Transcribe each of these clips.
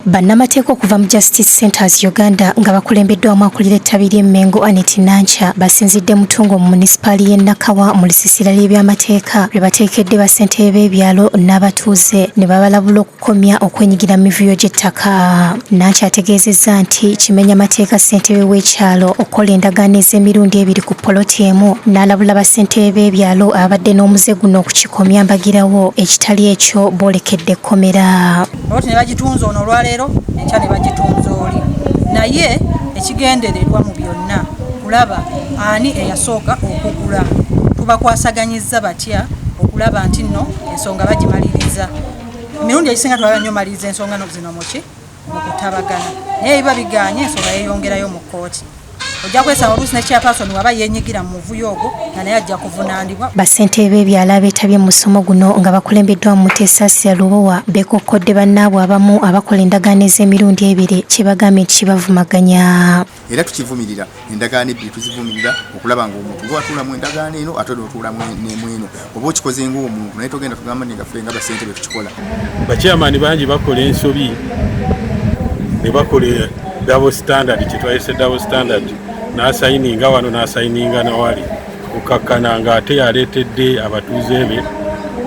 Bannamateeka okuva mu Justice Centers Uganda nga bakulembeddwamu akulira ettabi ly'Emmengo Anet Nancha basinzidde mutungo mu munisipaali y'e Nakawa mu lusisira ly'ebyamateeka lwe bateekedde bassentebe b'ebyalo n'abatuuze ne babalabula okukomya okwenyigira mu mivuyo gy'ettaka. Nancha ategeezezza nti kimenya mateeka ssentebe w'ekyalo okukola endagaano ez'emirundi ebiri ku poloti emu n'alabula bassentebe b'ebyalo abadde n'omuze guno okukikomya mbagirawo ekitali ekyo boolekedde ekkomera. Olwaleero enkya ne bagitunza oli naye ekigendererwa mu byonna kulaba ani eyasooka okugula tubakwasaganyizza batya okulaba nti nno ensonga bagimaliriza emirundi egisinga twala nnyo maliriza ensonga zino mu kutabagana naye biba biganye ensonga yeeyongerayo mu kkooti ojja kwesanga oluusi ne chairperson waba yeenyigira mu muvuyo ogwo nga naye ajja kuvunaanibwa. Bassentebe b'ebyalo abeetabye mu musomo guno nga bakulembeddwa mu Muteesa Lubowa beekokkodde bannaabwe abamu abakola endagaano ez'emirundi ebiri kye bagambye nti kibavumaganya. Era tukivumirira endagaano ebbiri tuzivumirira okulaba ng'omuntu gw'atuulamu endagaano eno ate n'otuulamu n'emu oba okikoze ng'omuntu naye togenda tugamba nti nga ffe nga bassentebe tukikola. Bakyamaani bangi bakola ensobi ne bakola double standard kitwayise double standard n'asayininga wano n'asayininga nawali kukakkana ng'ate yaleetedde abatuuze be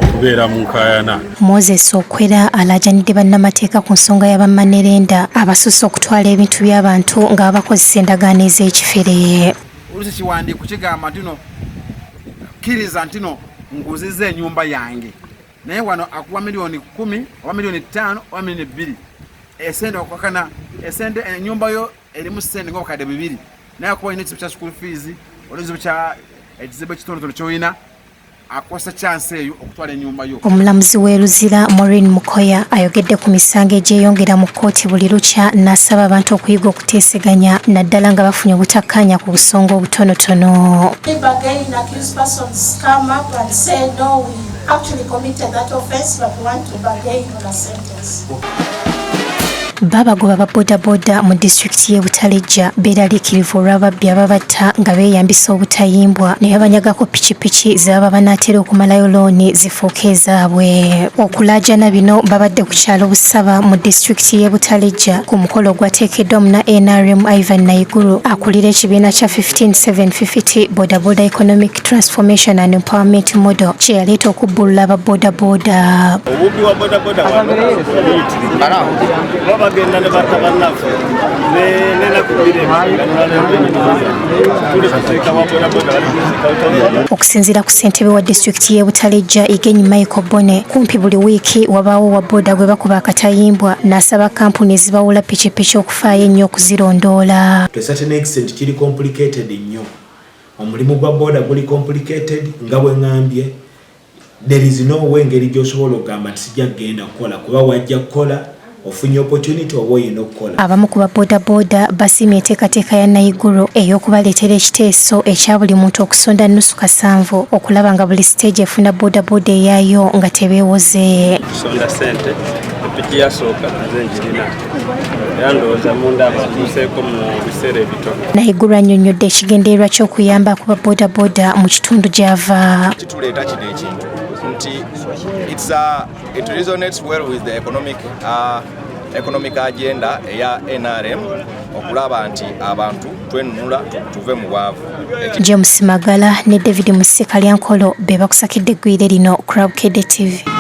okubeera mu nkaayana. Moses Okwera alaajanidde bannamateeka ku nsonga y'abamanerenda abasusse okutwala ebintu by'abantu nga bakozesa endagaano ez'ekifere. Oluusi kiwandiiko kigamba nti no kkiriza nti no nguzizza ennyumba yange naye wano akuwa miliyoni 10 oba miliyoni 5 oba miliyoni 2 esente okukakana esente ennyumba yo erimu sente ng'obukadde 2 naye akuba olina ekizibu kya school fees olina ekizibu ekitonotono ky'olina akosa chance eyo okutwala ennyumba yo. Omulamuzi w'e Maureen Mukoya ayogedde ku misango egyeyongera mu kkooti buli lukya n'asaba abantu okuyiga okuteeseganya naddala nga bafunye obutakkaanya ku busonga obutonotono. Babagoba ba bodaboda mu disitulikiti y'e Butaleja beeraliikirivu olw'ababbi ababatta nga beeyambisa obutayimbwa ne babanyagako pikipiki ze baba banaatera okumalayo looni zifuuke ezaabwe. Okulaajana bino babadde ku kyalo Busaba mu disitulikiti y'e Butaleja ku mukolo ogwateekeddwa mu NRM Ivan Naiguru akulira ekibiina kya 15750 Bodaboda Economic Transformation and Empowerment Model kye yaleeta okubbulula aba bodaboda. Obubbi wa bodaboda bagenda ne batabanaffe okusinziira ku ssentebe wa disitulikiti y'e Butaleja Igenyi Michael Bone kumpi buli wiiki wabaawo wa boda gwe bakuba akatayimbwa n'asaba kampuni ezibawula pikipiki okufaayo ennyo okuzirondoola. To a certain extent kiri complicated nnyo omulimu gwa boda guli complicated nga bwe ngambye there is no way ngeri gy'osobola okugamba nti sijja kugenda kukola kuba wajja kukola ofunye opportunity oba oyina okukola. Abamu ku babodaboda basimye enteekateeka ya Naiguru ey'okubaleetera ekiteeso ekya buli muntu okusonda nnusu kasanvu okulaba nga buli stage efuna bodaboda eyaayo nga tebeewoze. Kusonda ssente epiki yasooka naze njirina era ndowooza munda abatuuseeko mu biseera ebitono. Naiguru annyonnyodde ekigendererwa ky'okuyamba ku babodaboda mu kitundu gy'ava. Kituleeta kino ekintu nti it resonates well with the economic agenda eya NRM okulaba nti abantu twenunula tuve mu bwavu. James Magala ne David Musikalyankolo be bakusakidde eggwire lino Crab Kede TV.